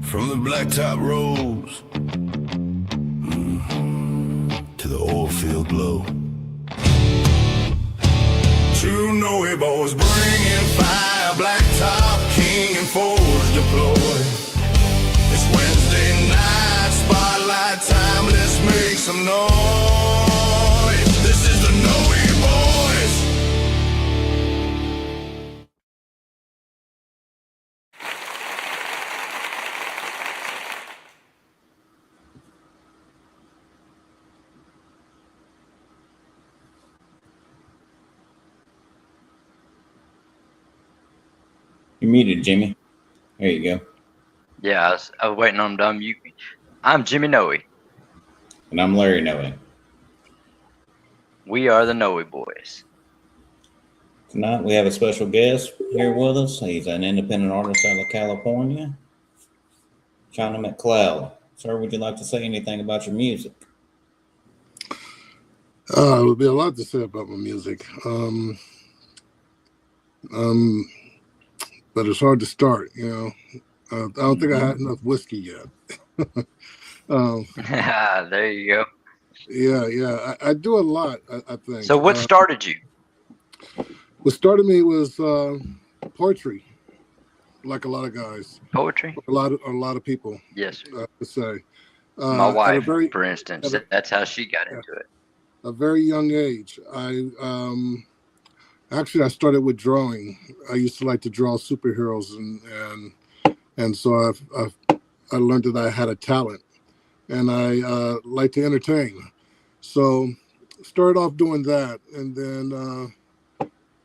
From the blacktop roads to the oil field glow. Two Noey boys bringing fire, blacktop king and forge deployed. It's Wednesday night, spotlight time, let's make some noise. This is the Noey boys. You're muted, Jimmy. There you go. Yeah, I was waiting on him. I'm Jimmy Noey. And I'm Larry Noey. We are the Noey boys. Tonight we have a special guest here with us. He's an independent artist out of California, China McLeod. Sir, would you like to say anything about your music? It would be a lot to say about my music. But it's hard to start, you know. I don't think I had enough whiskey yet. There you go. Yeah. I do a lot, I think. So what started you? What started me was poetry, like a lot of guys. Poetry? A lot of people. Yes. To say. My wife, for instance, that's how she got into it. A very young age. Actually, I started with drawing. I used to like to draw superheroes, and so I learned that I had a talent, and I like to entertain. So started off doing that, and then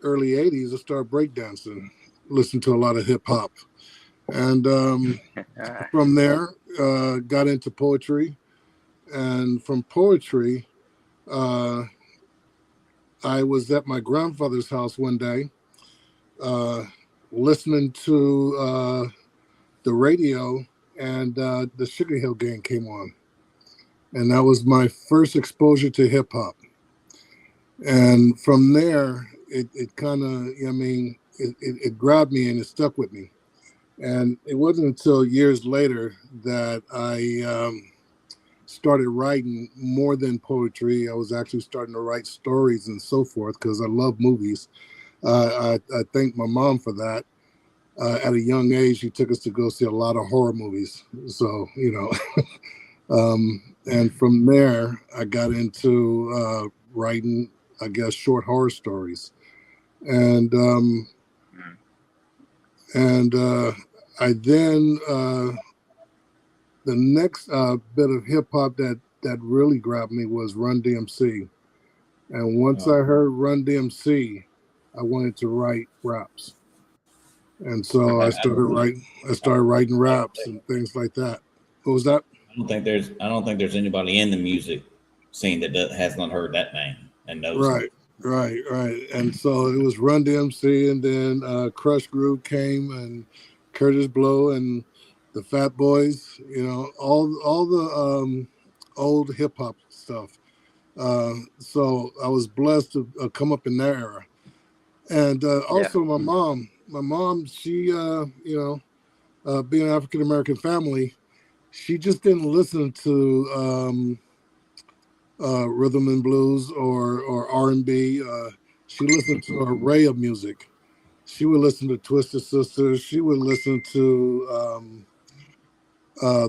early '80s I started breakdancing, listened to a lot of hip hop, and from there got into poetry, and from poetry. I was at my grandfather's house one day, listening to the radio, and the Sugar Hill Gang came on. And that was my first exposure to hip hop. And from there, it kind of, it grabbed me and it stuck with me. And it wasn't until years later that I started writing more than poetry. I was actually starting to write stories and so forth because I love movies. I thank my mom for that. At a young age, she took us to go see a lot of horror movies. So, and from there, I got into writing, I guess, short horror stories. And I then... the next bit of hip hop that really grabbed me was Run DMC, and once I heard Run DMC, I wanted to write raps, and so I started writing raps and things like that. What was that? I don't think there's anybody in the music scene that has not heard that name and knows. Right. And so it was Run DMC, and then Crush Groove came, and Curtis Blow, and the Fat Boys, all the old hip hop stuff. So I was blessed to come up in that era. And also my mom, she, being an African American family, she just didn't listen to rhythm and blues or R&B. She listened to an array of music. She would listen to Twisted Sisters. She would listen to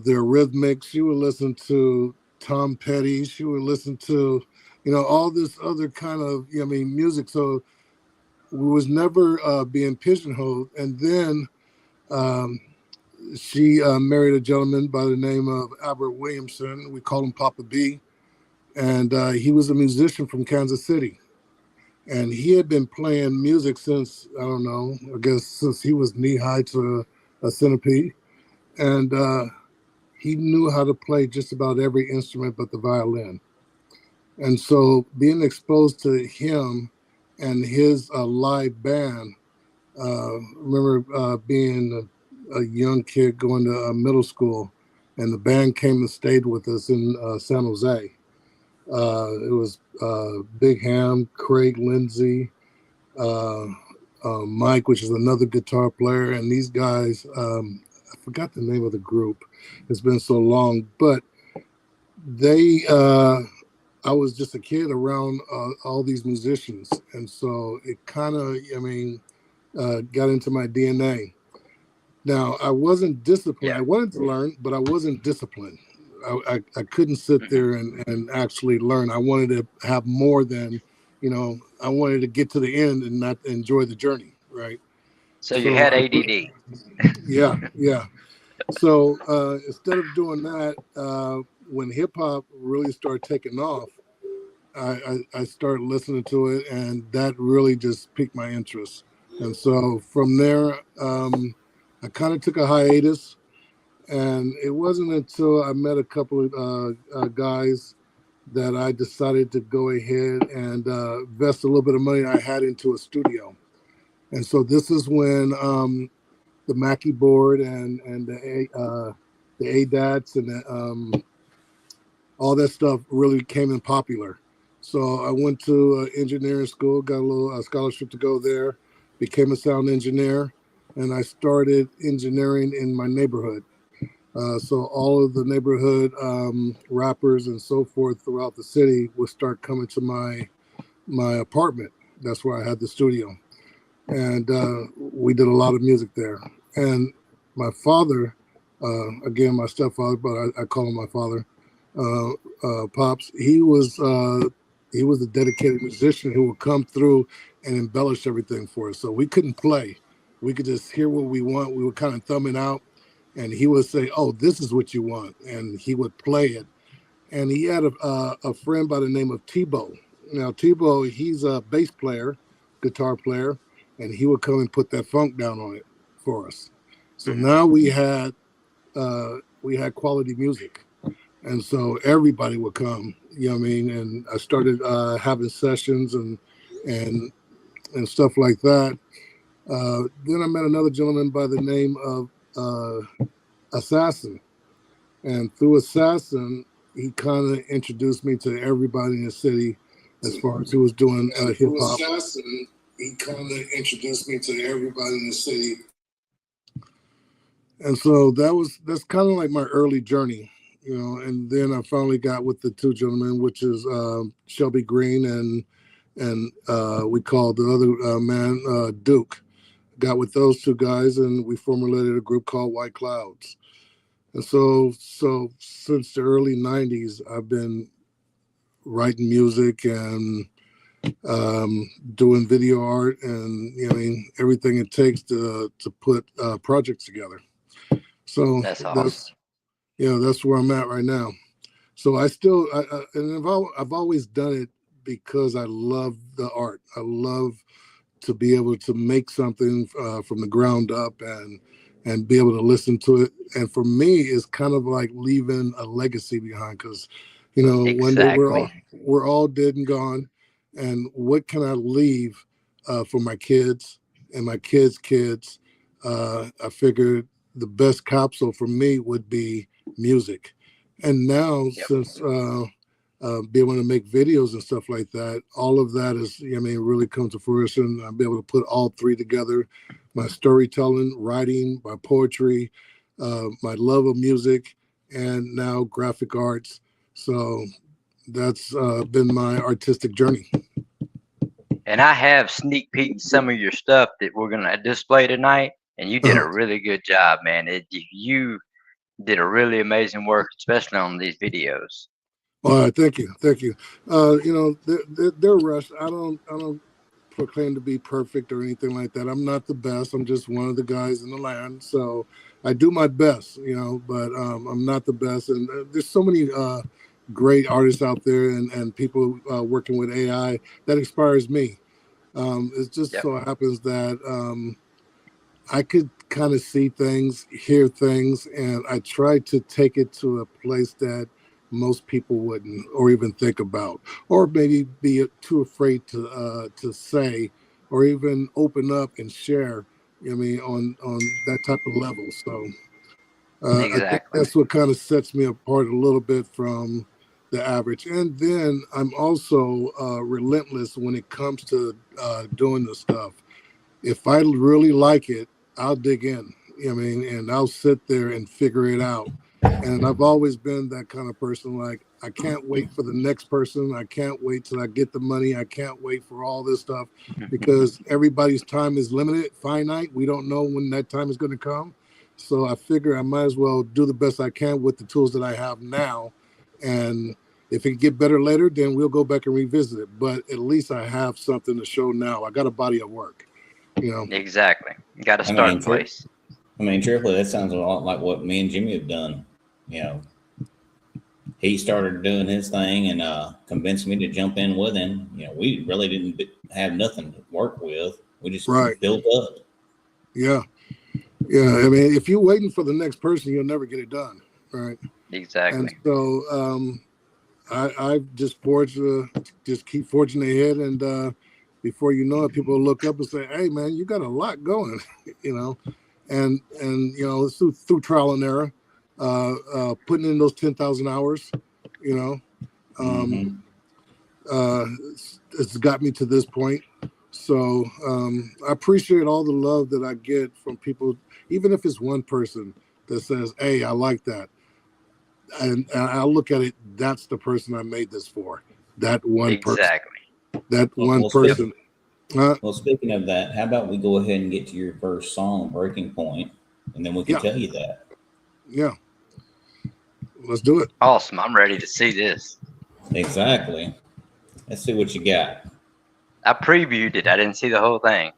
their Rhythmics. She would listen to Tom Petty. She would listen to, all this other kind of, music. So we was never being pigeonholed. And then she married a gentleman by the name of Albert Williamson. We call him Papa B. And he was a musician from Kansas City. And he had been playing music since, I don't know, I guess since he was knee-high to a centipede. And he knew how to play just about every instrument but the violin. And so being exposed to him and his live band, remember being a young kid going to middle school, and the band came and stayed with us in San Jose. It was Big Ham, Craig Lindsay, Mike, which is another guitar player, and these guys, I forgot the name of the group. It's been so long, but they I was just a kid around all these musicians, and so it kind of, got into my DNA. Now, I wasn't disciplined. Yeah. I wanted to learn, but I wasn't disciplined. I couldn't sit Hmm. there and actually learn. I wanted to have more than, I wanted to get to the end and not enjoy the journey, right? So you So had ADD. yeah, yeah. So instead of doing that, when hip hop really started taking off, I started listening to it, and that really just piqued my interest. And so from there, I kind of took a hiatus, and it wasn't until I met a couple of guys that I decided to go ahead and invest a little bit of money I had into a studio. And so this is when the Mackie board and the ADATs and all that stuff really came in popular. So I went to engineering school, got a little scholarship to go there, became a sound engineer, and I started engineering in my neighborhood. So all of the neighborhood rappers and so forth throughout the city would start coming to my apartment. That's where I had the studio, and we did a lot of music there. And my father, again, my stepfather, but I call him my father, Pops. He was a dedicated musician who would come through and embellish everything for us. So we couldn't play; we could just hear what we want. We would kind of thumb it out, and he would say, "Oh, this is what you want," and he would play it. And he had a friend by the name of Tebow. Now Tebow, he's a bass player, guitar player, and he would come and put that funk down on it for us. So Hmm. now we had quality music, and so everybody would come. You know what I mean? And I started having sessions and and stuff like that. Then I met another gentleman by the name of Assassin. And through Assassin, he kind of introduced me to everybody in the city as far as who was doing hip hop. Assassin, he kind of introduced me to everybody in the city. And so that's kind of like my early journey, And then I finally got with the two gentlemen, which is Shelby Green and we called the other man Duke. Got with those two guys, and we formulated a group called White Clouds. And so since the early '90s, I've been writing music and doing video art, and everything it takes to put projects together. So That's awesome. that's where I'm at right now. So and I've always done it because I love the art. I love to be able to make something from the ground up and be able to listen to it. And for me, it's kind of like leaving a legacy behind because, one day Exactly. we're all dead and gone. And what can I leave for my kids and my kids' kids? I figured the best capsule for me would be music. And now, Yep. since be able to make videos and stuff like that. All of that is, really come to fruition. I'll be able to put all three together: my storytelling, writing, my poetry, my love of music, and now graphic arts. So that's been my artistic journey. And I have sneak peeked some of your stuff that we're gonna display tonight, and you did Uh, a really good job, man. You did a really amazing work, especially on these videos. all right, thank you, thank you. They're rushed. I don't proclaim to be perfect or anything like that. I'm not the best. I'm just one of the guys in the land. So I do my best, but I'm not the best. And there's so many great artists out there and people working with AI that inspires me. It just Yep. so happens that I could kind of see things, hear things, and I try to take it to a place that most people wouldn't or even think about, or maybe be too afraid to say, or even open up and share. On that type of level. So I think Exactly. that's what kind of sets me apart a little bit from the average. And then I'm also relentless when it comes to doing the stuff. If I really like it, I'll dig in. I mean, and I'll sit there and figure it out. And I've always been that kind of person. Like, I can't wait for the next person. I can't wait till I get the money. I can't wait for all this stuff because everybody's time is limited, finite. We don't know when that time is going to come. So I figure I might as well do the best I can with the tools that I have now. And if it can get better later, then we'll go back and revisit it. But at least I have something to show now. I got a body of work, you know. Exactly. You got to start in place. I mean, truthfully, that sounds a lot like what me and Jimmy have done. You know, he started doing his thing and convinced me to jump in with him. You know, we really didn't have nothing to work with. We just built up. Yeah. Yeah. I mean, if you're waiting for the next person, you'll never get it done. Right. Exactly. And so I just just keep forging ahead. And before you know it, people will look up and say, hey, man, you got a lot going, you know. And you know, it's through trial and error, putting in those 10,000 hours, you know, it's got me to this point. So I appreciate all the love that I get from people, even if it's one person that says, hey, I like that. And I look at it, that's the person I made this for. That one person. That one person. Well, speaking of that, how about we go ahead and get to your first song, Breaking Point, and then we can tell you that. Yeah. Let's do it. Awesome. I'm ready to see this. Exactly. Let's see what you got. I previewed it. I didn't see the whole thing.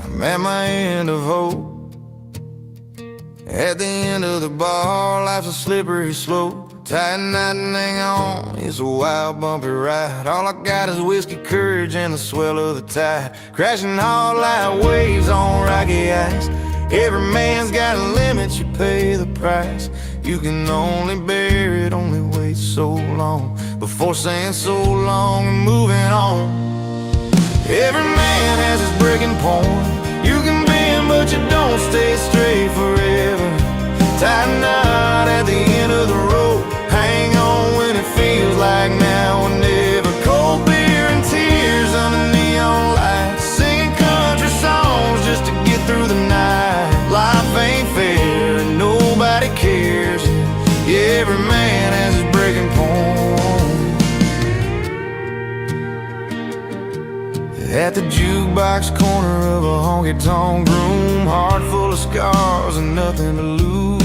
I'm at my end of hope. At the end of the bar, life's a slippery slope. Tighten knot and hang on, it's a wild bumpy ride. All I got is whiskey, courage, and the swell of the tide. Crashing hard like waves on rocky ice. Every man's got a limit, you pay the price. You can only bear it, only wait so long before saying so long and moving on. Every man has his breaking point. You can bend, but you don't stay straight forever. Tighten knot at the end of the rope. Hang on when it feels like now or never. Cold beer and tears under neon lights. Singing country songs just to get through the night. Life ain't fair and nobody cares. Yeah, every man has his breaking point. At the jukebox corner of a honky-tonk room, heart full of scars and nothing to lose.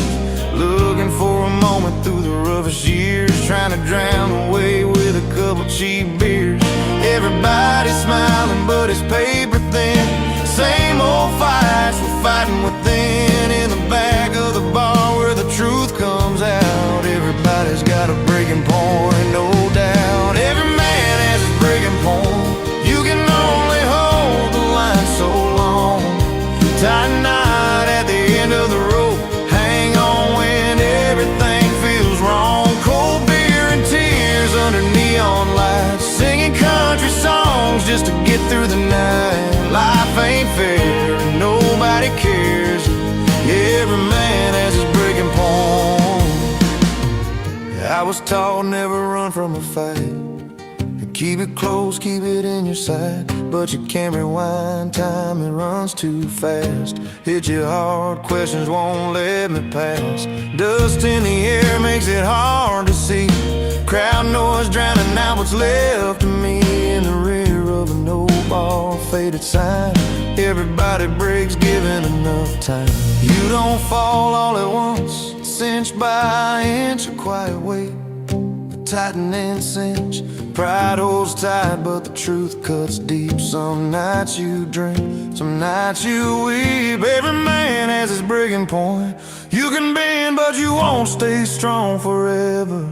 Looking for a moment through the roughest years, trying to drown away with a couple cheap beers. Everybody's smiling, but it's paper thin. Same old fights we're fighting within. In the back of the bar where the truth comes out. Everybody's got a breaking point, no doubt. Every man has his breaking point. You can only hold the line so long. Tie a knot at the end of the rope. Hang on when everything feels wrong. Cold beer and tears under neon lights. Singing country songs just to get through the night. Life ain't fair and nobody cares. Yeah, every man has his breaking point. I was taught never run from a fight. Keep it close, keep it in your sight. But you can't rewind time, it runs too fast. Hit you hard, questions won't let me pass. Dust in the air makes it hard to see. Crowd noise drowning out what's left of me. In the rear of an old ball faded sign. Everybody breaks given enough time. You don't fall all at once, it's inch by inch, a quiet weight. Tighten and cinch. Pride holds tight, but the truth cuts deep. Some nights you drink, some nights you weep. Every man has his breaking point. You can bend, but you won't stay strong forever.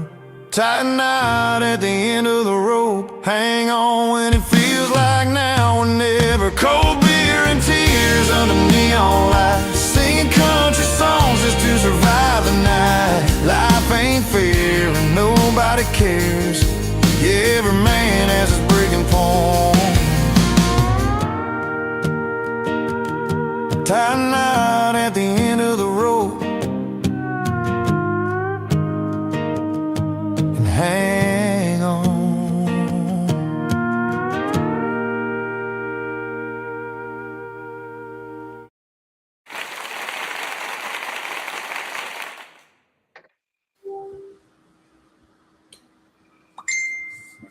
Tighten knot at the end of the rope. Hang on when it feels like now or never. Cold beer and tears under neon lights. Singing country songs just to survive the night. Life ain't fair and nobody cares. Yeah, every man has his breaking point. tie a knot at the end of the rope and hang on.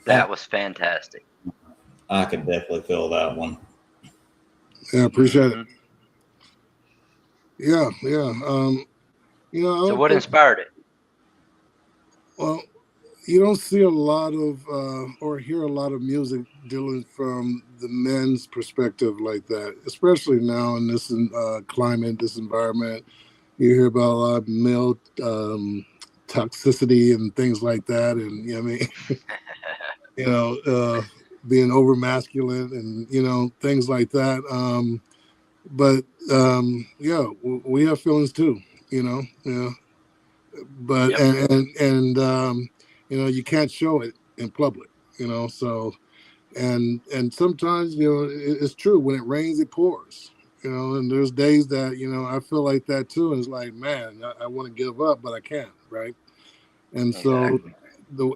That was fantastic. I could definitely feel that one. Yeah, appreciate Mhm. it. Yeah, yeah. You know, I So don't what think, inspired it? well, you don't see a lot of or hear a lot of music dealing from the men's perspective like that, especially now in this climate, this environment. You hear about a lot of male toxicity and things like that, and you know what I mean, you know, being over masculine and you know things like that. But yeah, we have feelings too, you know. Yeah, but Yep. and you know you can't show it in public, you know. So and sometimes you know it's true, when it rains it pours, you know. And there's days that you know I feel like that too, and it's like, man, I want to give up but I can't, right? And so Exactly.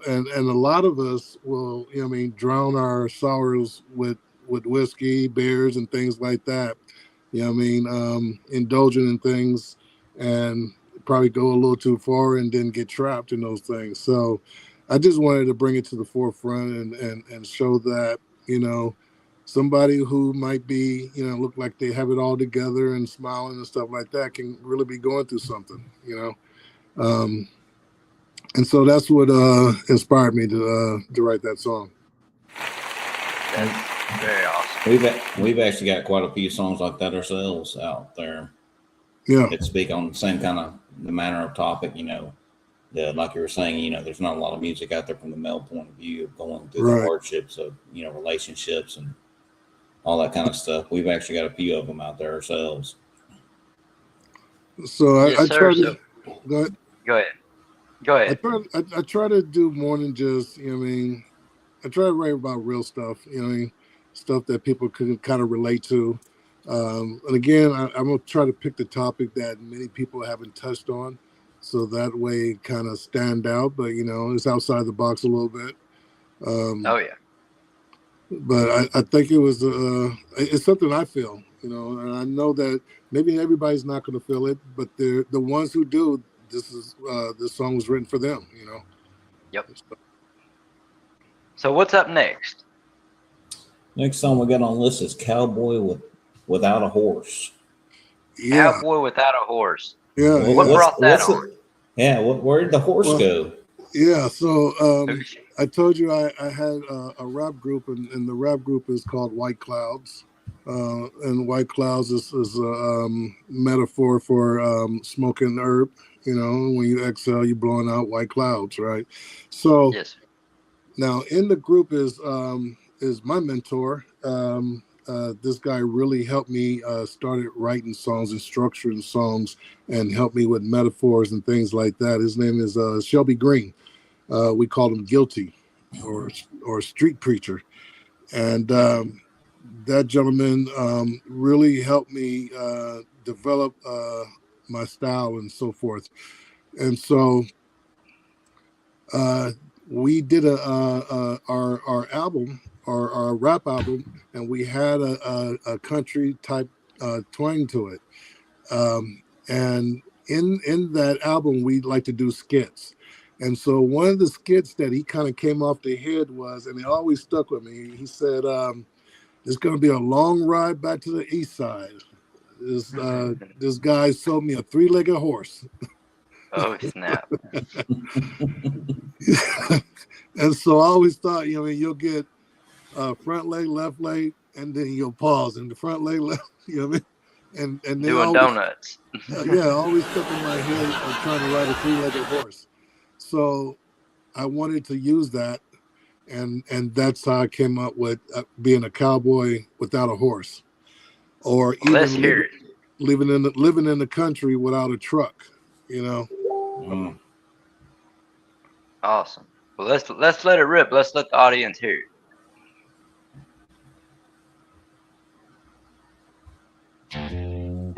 and a lot of us will, you know what I mean, drown our sorrows with whiskey, beers and things like that, you know what I mean, indulging in things and probably go a little too far and then get trapped in those things. So I just wanted to bring it to the forefront and show that, you know, somebody who might be, you know, look like they have it all together and smiling and stuff like that can really be going through something, you know. And so that's what inspired me to write that song. That's very awesome. We've actually got quite a few songs like that ourselves out there Yeah, that speak on the same kind of the manner of topic. You know, like you were saying, you know, there's not a lot of music out there from the male point of view of going through the right. hardships of, you know, relationships and all that kind of stuff. We've actually got a few of them out there ourselves. So Yes, I sir. try So to go ahead. go ahead. Go I ahead. try I try to do more than just, you know what I mean, I try to write about real stuff, you know what I mean, stuff that people can kind of relate to. And again, I'm gonna try to pick the topic that many people haven't touched on, so that way it kind of stand out. But you know, it's outside the box a little bit. Oh Um, yeah. but I think it was it's something I feel, you know, and I know that maybe everybody's not going to feel it, but the ones who do. This song was written for them, you know. Yep. So what's up next? Next song we got on the list is "Cowboy Without a Horse." Yeah, Cowboy Without a Horse. yeah, What yeah. brought that What's on? it? Yeah, where did the horse Well, go? yeah. So Who's- I told you I had a rap group, and the rap group is called White Clouds. And White Clouds is a metaphor for smoking herb. You know, when you exhale, you're blowing out white clouds, right? So Yes. now in the group is my mentor. This guy really helped me started writing songs and structuring songs and helped me with metaphors and things like that. His name is Shelby Green. We called him Guilty or Street Preacher. And that gentleman really helped me develop my style and so forth. And so uh, we did our album, our rap album, and we had a country type twang to it. And in that album, we like to do skits. And so one of the skits that he kind of came off the head was, and it always stuck with me. He said, "It's going to be a long ride back to the east side. This guy sold me a three-legged horse." Oh snap. And so I always thought, you know, you'll get front leg, left leg, and then you'll pause, and the front leg, left, you know what I mean? And they Doing always, donuts. yeah, always stuck in my head of trying to ride a three-legged horse. So I wanted to use that, and that's how I came up with being a cowboy without a horse, or Well, let's even hear it. living in the country without a truck, you know. Mm. Awesome. Well, let's let it rip. Let's let the audience hear it.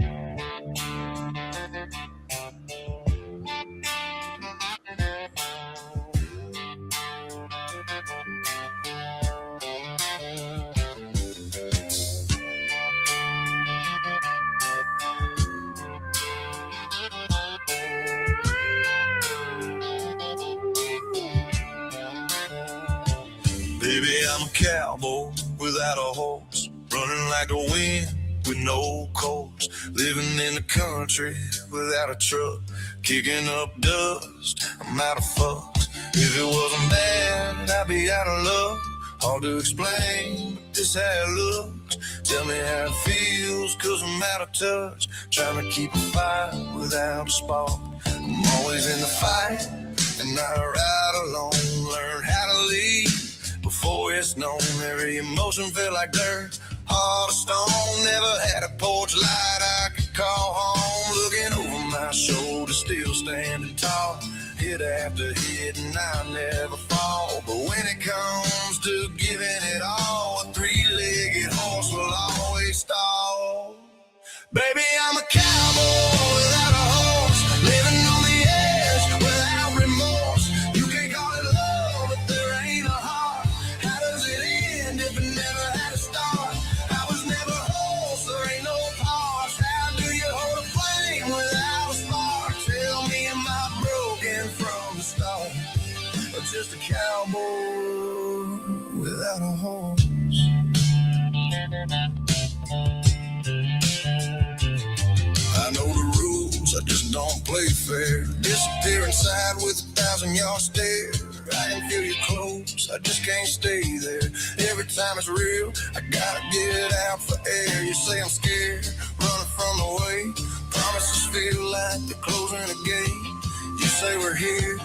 I'm a cowboy without a horse, running like the wind with no course, living in the country without a truck, kicking up dust. I'm out of fucks. If it wasn't bad, I'd be out of luck. Hard to explain, but this how it looks. Tell me how it feels, cause I'm out of touch. Trying to keep a fire without a spark. I'm always in the fight, and I ride alone. Learn how to lead before it's known. Every emotion felt like dirt, heart of stone. Never had a porch light I could call home. Looking over my shoulder, still standing tall. Hit after hit and I never fall. But when it comes to giving it all, a three-legged horse will always stall. Baby, I'm a cowboy without a horse, living on the edge without remorse. You can call it love, but there ain't a heart. How does it end if it never had a start? I was never horse, there ain't no parts. How do you hold a flame without a spark? Tell me, am I broken from the start, or just a cowboy without a horse? I know the rules, I just don't play fair. Disappear inside with 1,000-yard stare. I can feel you close, I just can't stay there. Every time it's real, I gotta get out for air. You say I'm scared, running from the way. Promises feel like they're closing a gate. You say we're here,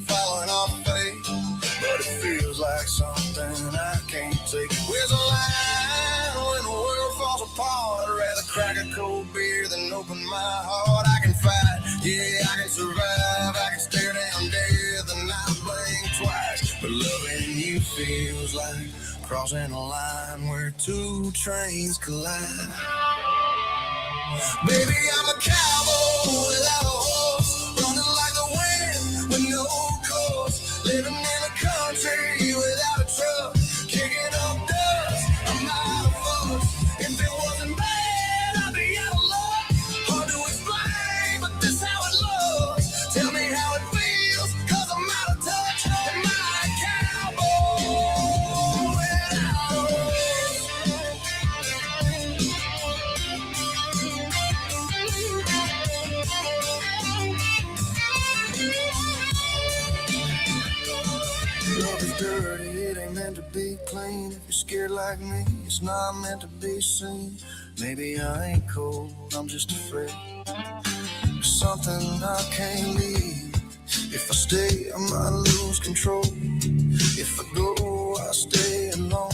following our fate, but it feels like something I can't take. Where's the line when the world falls apart? I'd rather crack a cold beer than open my heart. I can fight, yeah, I can survive. I can stare down death and not blink twice. But loving you feels like crossing a line where two trains collide. Baby, I'm a cowboy without a horse, running like the wind with no course, living in a country without a truck, kicking up dust. I'm out of fuss. If it wasn't bad, I'd be out of luck. Hard to explain, but this how it looks. Tell me how it feels, cause I'm out of touch. Am I a cowboy without a horse? Love is dirty, it ain't meant to be clean. If you're scared like me, it's not meant to be seen. Maybe I ain't cold, I'm just afraid. There's something I can't leave. If I stay, I might lose control. If I go, I stay alone.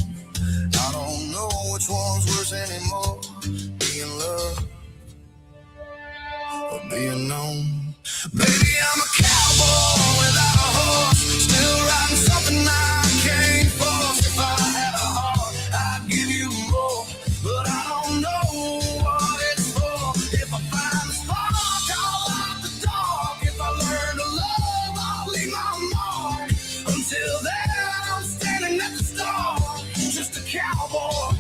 I don't know which one's worse anymore, being loved or being known. Baby, I'm a cowboy without a horse, still riding something I can't force. If I had a heart, I'd give you more, but I don't know what it's for. If I find the spark, I'll light the dark. If I learn to love, I'll leave my mark. Until then, I'm standing at the start, just a cowboy.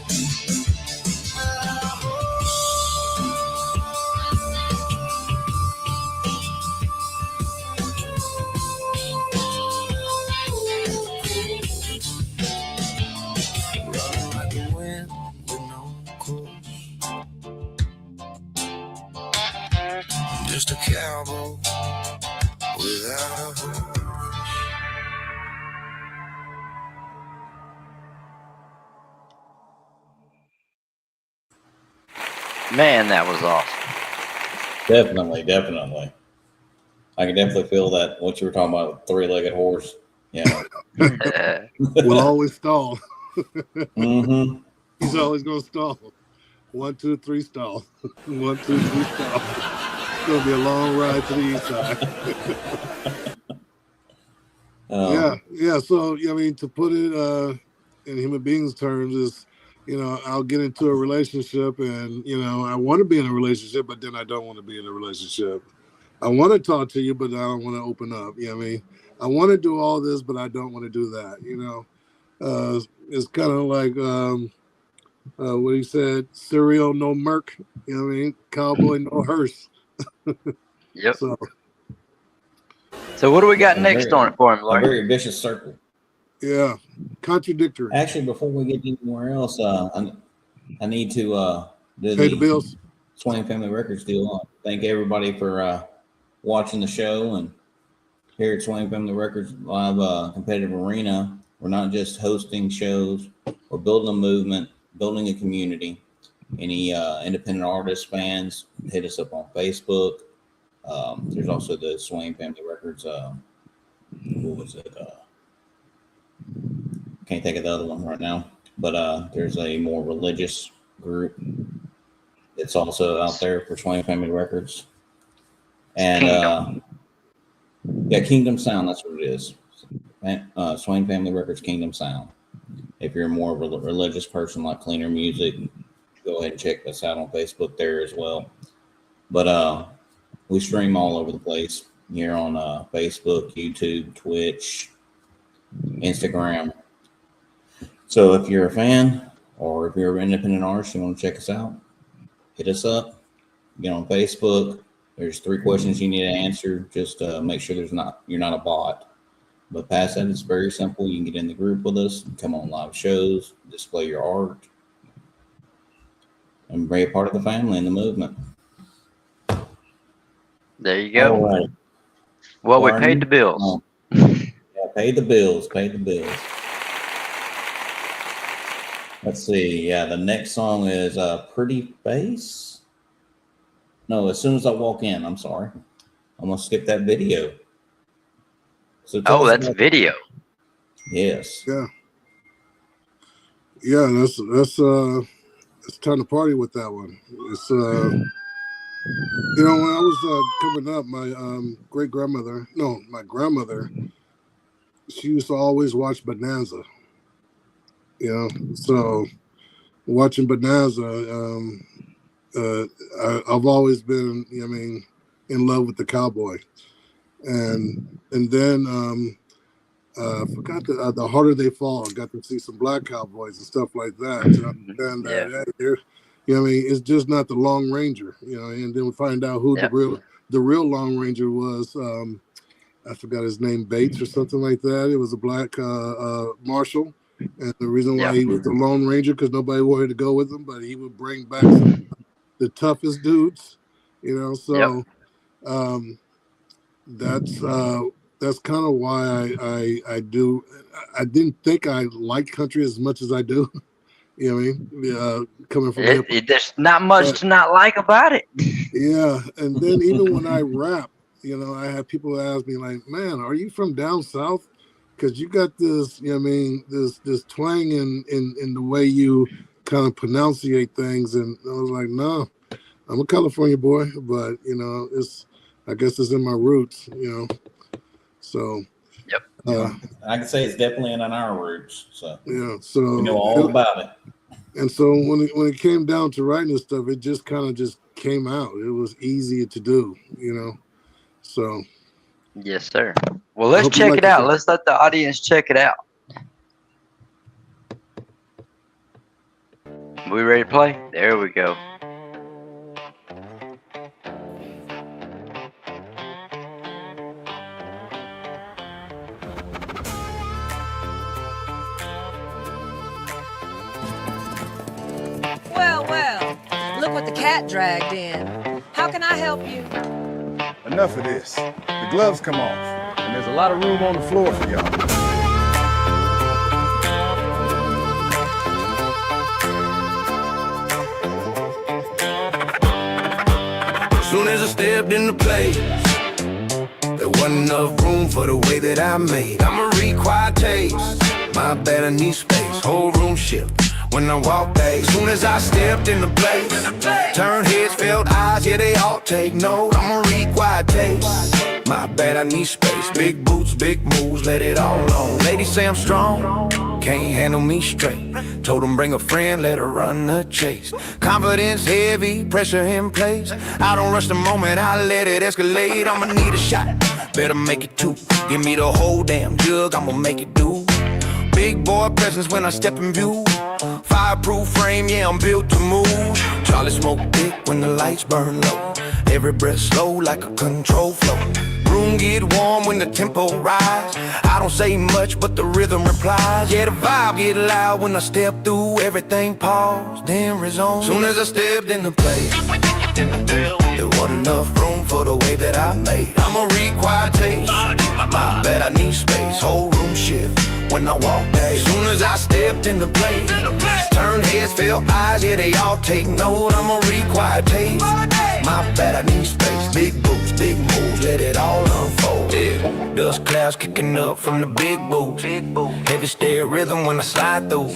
Running like the wind with no course, just a cowboy without a horse. Man, that was awesome. Definitely. I can definitely feel that what you were talking about, with three-legged horse. Yeah. Will always stall. Mm-hmm. He's always gonna stall. 1, 2, 3 stall. 1, 2, 3 stall. It's gonna be a long ride to the east side. Yeah. So I mean, to put it in human beings terms, is I'll get into a relationship, and I want to be in a relationship, but then I don't want to be in a relationship. I want to talk to you, but I don't want to open up. You know what I mean? I want to do all this, but I don't want to do that. It's kind of like what he said: cereal, no Merc. You know what I mean? Cowboy, no hearse. Yep. So So what do we got A next very- on it for him, A Larry? very vicious circle. Yeah, contradictory. Actually, before we get anywhere else, I need to do Pay the bills. Swain Family Records deal. Thank everybody for watching the show. And here at Swain Family Records Live Competitive Arena, we're not just hosting shows, we're building a movement, building a community. Any independent artist fans, hit us up on Facebook. There's also the Swain Family Records. What was it? Can't think of the other one right now. But there's a more religious group that's also out there for Swain Family Records. And yeah, Kingdom Sound, that's what it is. Swain Family Records Kingdom Sound. If you're more of a religious person like Cleaner Music, go ahead and check us out on Facebook there as well. But we stream all over the place here on Facebook, YouTube, Twitch, Instagram. So if you're a fan or if you're an independent artist, you want to check us out, hit us up. Get on Facebook. There's 3 questions you need to answer. Just make sure you're not a bot. But past that, it's very simple. You can get in the group with us, come on live shows, display your art, and be a part of the family and the movement. There you go. All right. Well, we paid the bills. Yeah, pay the bills. Pay the bills. Let's see. Yeah, the next song is Pretty Face. No, As Soon As I Walk In. I'm sorry. I'm going to skip that video. So that's video. Yes. Yeah. Yeah, it's time to party with that one. It's when I was coming up, my grandmother, she used to always watch Bonanza. So watching Bonanza, I've always been, in love with the cowboy, and then I forgot the Harder They Fall. Got to see some black cowboys and stuff like that. To understand that, it's just not the Lone Ranger, and then we find out who the real Lone Ranger was. I forgot his name, Bates or something like that. It was a black marshal. And the reason why he was the Lone Ranger, because nobody wanted to go with him, but he would bring back the toughest dudes, So that's kind of why I do. I didn't think I liked country as much as I do. Coming from there's not much to not like about it. Yeah, and then even when I rap, I have people ask me like, "Man, are you from down south?" Because you got this, this twang in the way you kind of pronunciate things, and I was like, no, I'm a California boy, but I guess it's in my roots, So. Yep. I can say it's definitely in our roots. So yeah, so we know all about it. And so when it came down to writing this stuff, it just kind of just came out. It was easy to do, So. Yes, sir. Well, let's check it out. Let's let the audience check it out. We ready to play? There we go. Well, look what the cat dragged in. How can I help you? Enough of this. The gloves come off, and there's a lot of room on the floor for y'all. Soon as I stepped into place, there wasn't enough room for the way that I made. I'ma required taste. My bad, I need space. Whole room shift when I walk back. Soon as I stepped into place, turned heads, felt eyes, yeah, they all take note. I'ma require taste. My bad, I need space. Big boots, big moves, let it all on. Ladies say I'm strong, can't handle me straight. Told them bring a friend, let her run the chase. Confidence heavy, pressure in place. I don't rush the moment, I let it escalate. I'ma need a shot, better make it 2. Give me the whole damn jug, I'ma make it do. Big boy presence when I step in view. Fireproof frame, yeah, I'm built to move. Charlie smoke thick when the lights burn low. Every breath slow like a control flow. Room get warm when the tempo rise. I don't say much, but the rhythm replies. Yeah, the vibe get loud when I step through. Everything pause, then resume. Soon as I stepped in the place, there wasn't enough room for the way that I made. I'm a required taste. My bad, I need space. Whole room shift when I walk day. Soon as I stepped in the place, turned heads, felt eyes, yeah, they all take note. I'm a required taste. My bad, I need space. Big boots, big moves, let it all unfold. Yeah. Dust clouds kicking up from the big boots. Heavy stair rhythm when I slide through.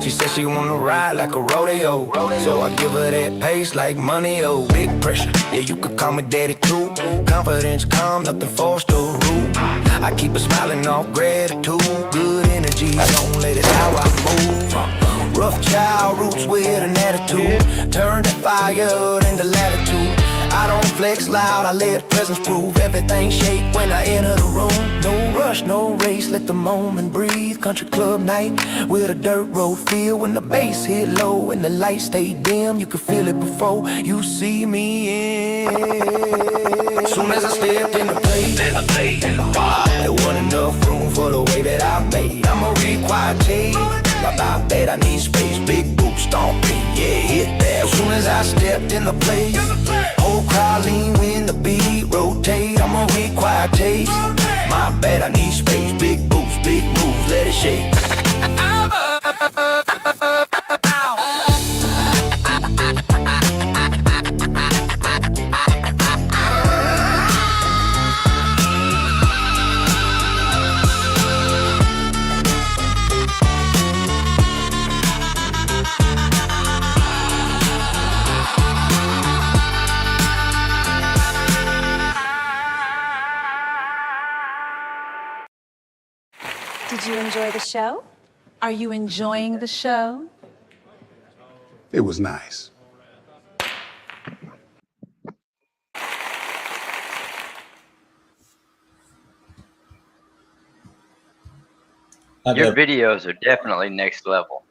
She said she wanna ride like a rodeo, so I give her that pace like money. Oh, big pressure, yeah, you could call me daddy too. Confidence calm, nothing forced to rule. I keep a smiling off gratitude. Good energy, don't let it how I move. Rough child, roots with an attitude. Turn the fire into latitude. I don't flex loud, I let presence prove. Everything shake when I enter the room. No rush, no race, let the moment breathe. Country club night with a dirt road feel. When the bass hit low and the lights stay dim, you can feel it before you see me in. Soon as I stepped in the place, there wasn't enough room for the way that I made. I'm a required taste. My bed, I need space. Big boots stomping, yeah, hit that. As soon as I stepped in the place, whole crowd lean when the beat rotate. I'm a required taste. My bad, I need space. Big boots, big moves, let it shake. Did you enjoy the show? Are you enjoying the show? It was nice. Your videos are definitely next level.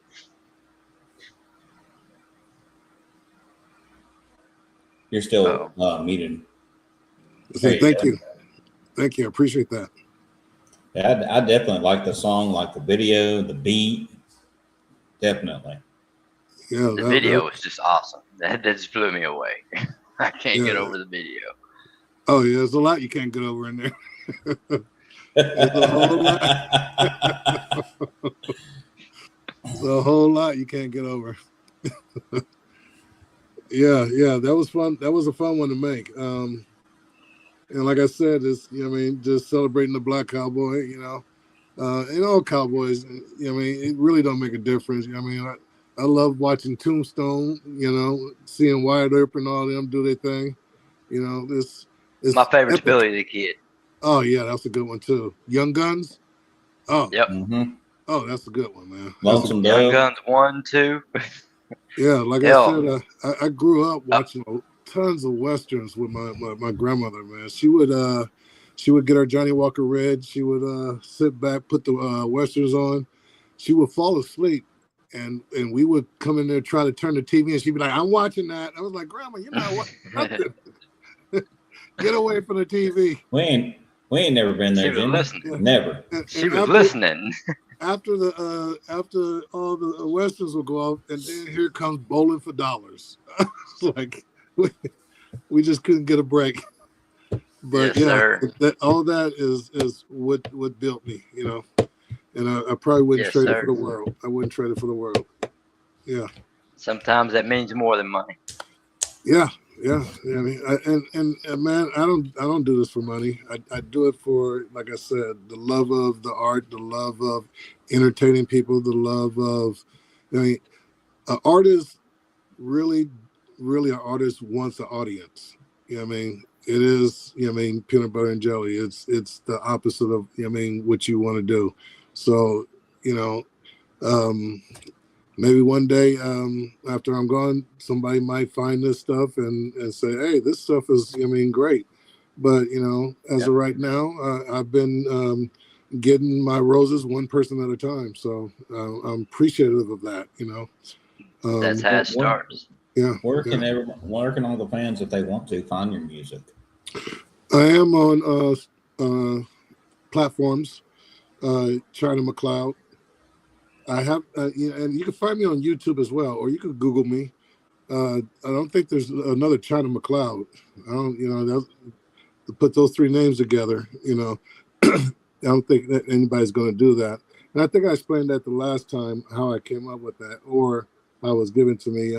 You're still muted. So thank you. Thank you. I appreciate that. Yeah, I definitely like the song, like the video, the beat. Definitely. Yeah, The video was just awesome. That just blew me away. I can't get over the video. Oh yeah, there's a lot you can't get over in there. There's a whole lot. There's a whole lot you can't get over. Yeah, that was fun. That was a fun one to make. And like I said, it's, you know what I mean, just celebrating the black cowboy, you know, and all cowboys, you know what I mean, it really don't make a difference. You know what I mean, I love watching Tombstone, you know, seeing Wyatt Earp and all them do their thing. You know, this is my favorite's epic. Billy the Kid. Oh yeah, that's a good one too. Young Guns. Oh, Yep. Mm-hmm. Oh, that's a good one, man. Lonesome Young Dove. Guns 1, 2. Yeah, like I said, I grew up watching tons of westerns with my grandmother. Man, she would get her Johnny Walker Red. She would sit back, put the westerns on. She would fall asleep, and we would come in there, try to turn the TV, and she'd be like, "I'm watching that." I was like, "Grandma, you're not watching nothing. Get away from the TV." We ain't never been there, Jimmy. Never. She was listening. After all the westerns will go off, and then here comes Bowling for Dollars. Like we just couldn't get a break. But yes, all that is what built me, you know. And I probably wouldn't trade it for the world. I wouldn't trade it for the world. Yeah. Sometimes that means more than money. Yeah. I mean, and man, I don't do this for money. I do it for, like I said, the love of the art, the love of entertaining people, the love of, I mean, an artist really an artist wants an audience. You know what I mean? It is, you know what I mean, peanut butter and jelly. It's the opposite of, you know what I mean, what you want to do. So, you know, maybe one day after I'm gone, somebody might find this stuff and say, hey, this stuff is, I mean, great. But, you know, as of right now, I've been getting my roses one person at a time. So I'm appreciative of that, you know. That's how it starts. Yeah, Where can all the fans, if they want to, find your music? I am on platforms. China McLeod. I have, and you can find me on YouTube as well, or you can Google me. I don't think there's another China McLeod. I don't, to put those three names together, I don't think that anybody's going to do that. And I think I explained that the last time how I came up with that, or how it was given to me.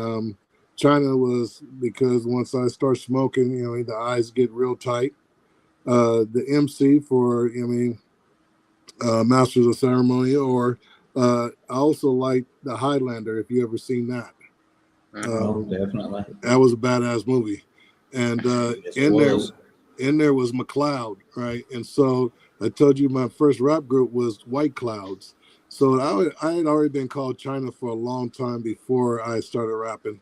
China was because once I start smoking, the eyes get real tight. The MC for, Masters of Ceremony, or I also like the Highlander. If you ever seen that, Oh, definitely. that was a badass movie. And Yes, it was. in there was McLeod, right? And so I told you my first rap group was White Clouds. So I had already been called China for a long time before I started rapping,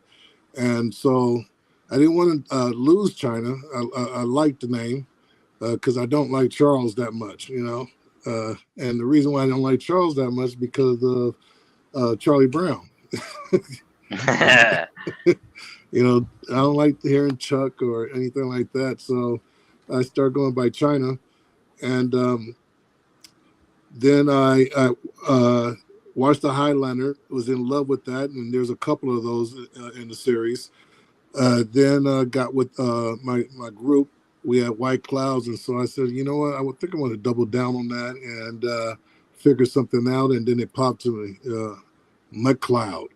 and so I didn't want to lose China. I liked the name because I don't like Charles that much, and the reason why I don't like Charles that much because of Charlie Brown. I don't like hearing Chuck or anything like that. So I started going by China, and then I watched the Highlander. Was in love with that, and there's a couple of those in the series. Then got with my group. We had White Clouds, and so I said, you know what? I would think I want to double down on that and figure something out. And then it popped to me, McLeod.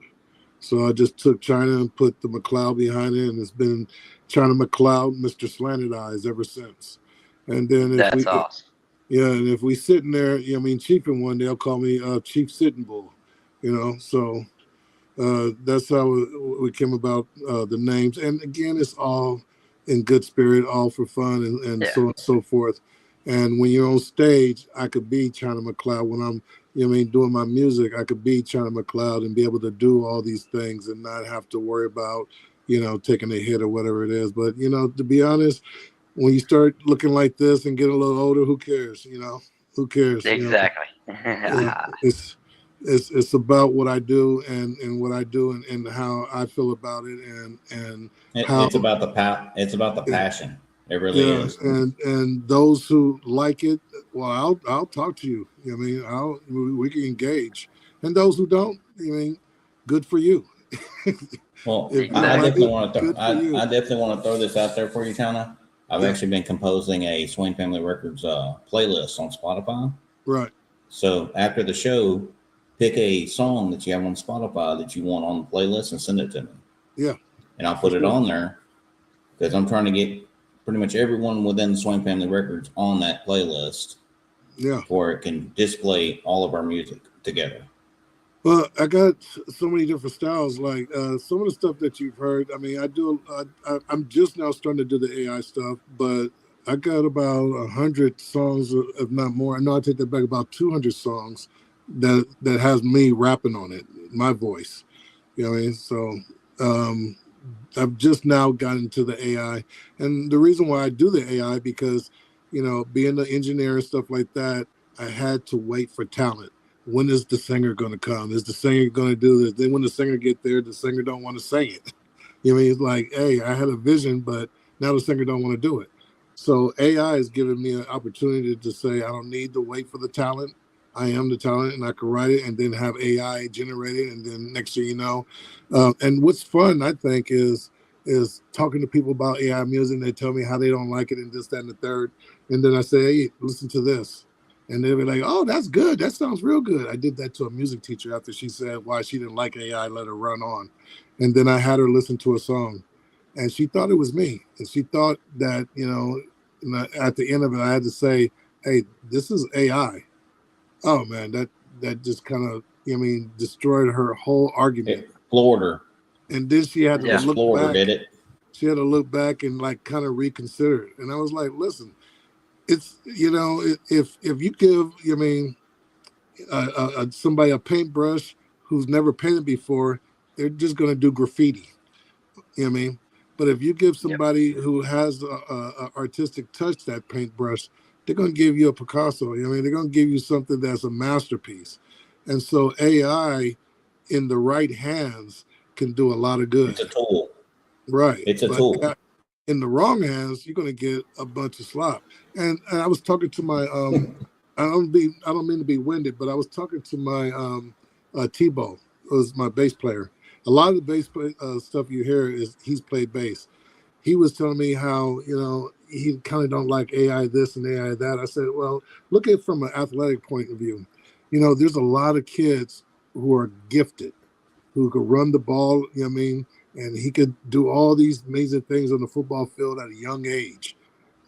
So I just took China and put the McLeod behind it, and it's been China McLeod, Mr. Slanted Eyes ever since. And then That's awesome. and if we sitting there, chiefing one, they'll call me Chief Sitting Bull, So that's how we came about the names. And again, it's all in good spirit, all for fun and so on and so forth. And when you're on stage, I could be China McLeod. When I'm, doing my music, I could be China McLeod and be able to do all these things and not have to worry about, taking a hit or whatever it is. But, to be honest, when you start looking like this and get a little older, who cares? Who cares? Exactly. It's about what I do and what I do and how I feel about it and how It's about the passion. It really is. And those who like it, well, I'll talk to you. We can engage. And those who don't, good for you. Well, Exactly. I definitely want Good to. for you. I definitely want to throw this out there for you, China. I've actually been composing a Swain Family Records playlist on Spotify. Right. So after the show, pick a song that you have on Spotify that you want on the playlist and send it to me. Yeah. And I'll put it on there because I'm trying to get pretty much everyone within the Swain Family Records on that playlist. Yeah. Where it can display all of our music together. Well, I got so many different styles. Like some of the stuff that you've heard. I'm just now starting to do the AI stuff, but I got about 100 songs, if not more. No, I take that back. About 200 songs that has me rapping on it, my voice. You know what I mean? So I've just now gotten into the AI, and the reason why I do the AI because being an engineer and stuff like that, I had to wait for talent. When is the singer going to come? Is the singer going to do this? Then when the singer get there, the singer don't want to sing it. It's like, hey, I had a vision, but now the singer don't want to do it. So AI is giving me an opportunity to say I don't need to wait for the talent. I am the talent, and I can write it, and then have AI generate it, and then next thing you know, and what's fun, I think, is talking to people about AI music. And they tell me how they don't like it, and this, that, and the third, and then I say, hey, listen to this. And they'll be like, oh, that's good. That sounds real good. I did that to a music teacher after she said why she didn't like AI, let her run on. And then I had her listen to a song. And she thought it was me. And she thought that, at the end of it, I had to say, hey, this is AI. Oh, man, that just kind of, destroyed her whole argument. It floored her. And then she had to look floored her, back. did it? She had to look back and kind of reconsider it. And I was like, listen, it's if you give somebody a paintbrush who's never painted before, they're just going to do graffiti. But if you give somebody who has a artistic touch that paintbrush, they're going to give you a Picasso. They're going to give you something that's a masterpiece. And so AI in the right hands can do a lot of good. It's a tool. Right. It's a But tool. in the wrong hands, you're going to get a bunch of slop. And I was talking to my I don't mean to be winded, but I was talking to my Tebow, was my bass player. A lot of the bass stuff you hear is he's played bass. He was telling me how, he kind of don't like AI this and AI that. I said, well, look at it from an athletic point of view. There's a lot of kids who are gifted, who could run the ball, and he could do all these amazing things on the football field at a young age.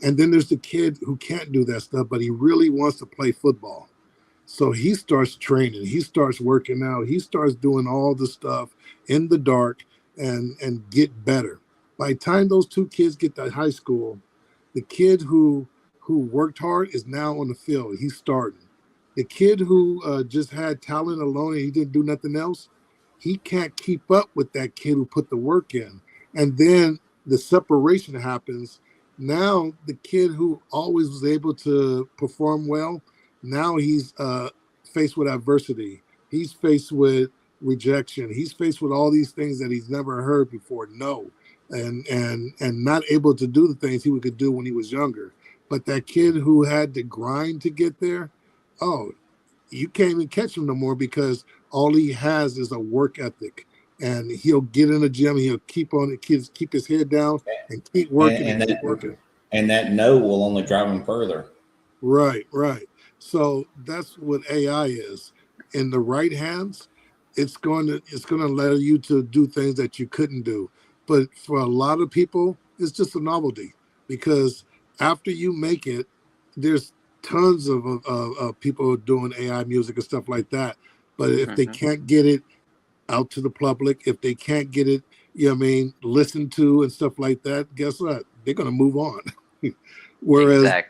And then there's the kid who can't do that stuff, but he really wants to play football. So he starts training, he starts working out, he starts doing all the stuff in the dark and get better. By the time those two kids get to high school, the kid who worked hard is now on the field. He's starting. The kid who just had talent alone and he didn't do nothing else, he can't keep up with that kid who put the work in. And then the separation happens. Now the kid who always was able to perform well, now he's faced with adversity. He's faced with rejection. He's faced with all these things that he's never heard before. No. And not able to do the things he could do when he was younger. But that kid who had to grind to get there, you can't even catch him no more because all he has is a work ethic. And he'll get in the gym, he'll keep his head down and keep working and keep working. And that no will only drive him further. Right. So that's what AI is. In the right hands, it's going to allow you to do things that you couldn't do. But for a lot of people, it's just a novelty because after you make it, there's tons of people doing AI music and stuff like that. But if they can't get it out to the public, if they can't get it, listened to and stuff like that, guess what? They're going to move on. Whereas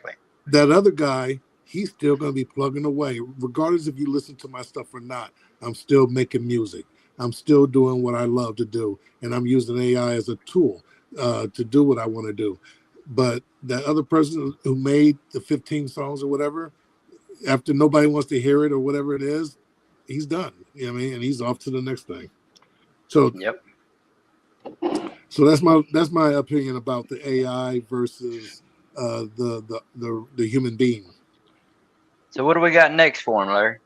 that other guy, he's still going to be plugging away. Regardless if you listen to my stuff or not, I'm still making music. I'm still doing what I love to do. And I'm using AI as a tool to do what I want to do. But that other person who made the 15 songs or whatever, after nobody wants to hear it or whatever it is, he's done. And he's off to the next thing. So So that's my opinion about the AI versus the human being. So what do we got next for him, Larry?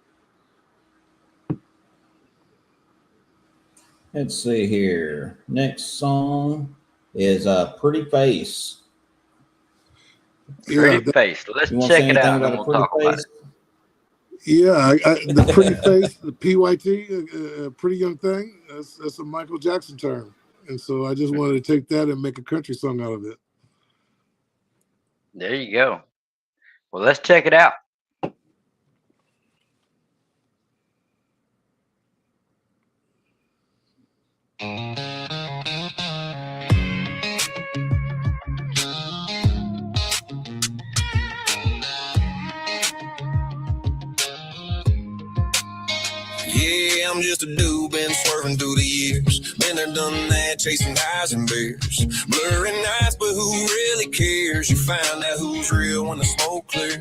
Let's see here. Next song is Pretty Face. Pretty Face. Let's check it out and we'll talk about it. Yeah, the Pretty Face, the PYT, Pretty Young Thing, that's a Michael Jackson term. And so I just wanted to take that and make a country song out of it. There you go. Well, let's check it out. Yeah, I'm just a dude, been swerving through the years. Been there, done that, chasing highs and beers. Blurry nights, but who really cares? You find out who's real when the smoke clears.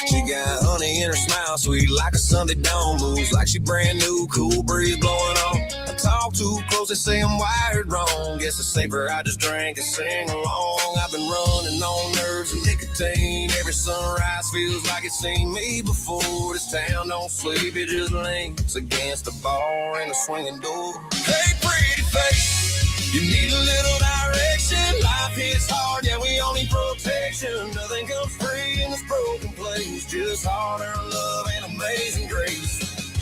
She got honey in her smile, sweet like a Sunday dawn. Moves like she brand new, cool breeze blowing on. I talk too close, they say I'm wired wrong. Guess it's safer I just drink and sing along. I've been running on nerves and nicotine. Every sunrise feels like it's seen me before. This town don't sleep, it just leans against the bar and a swinging door. Hey, pretty face, you need a little direction. Life hits hard, yeah, we all need protection. Nothing comes free in this broken place. Just hard earned love and amazing grace.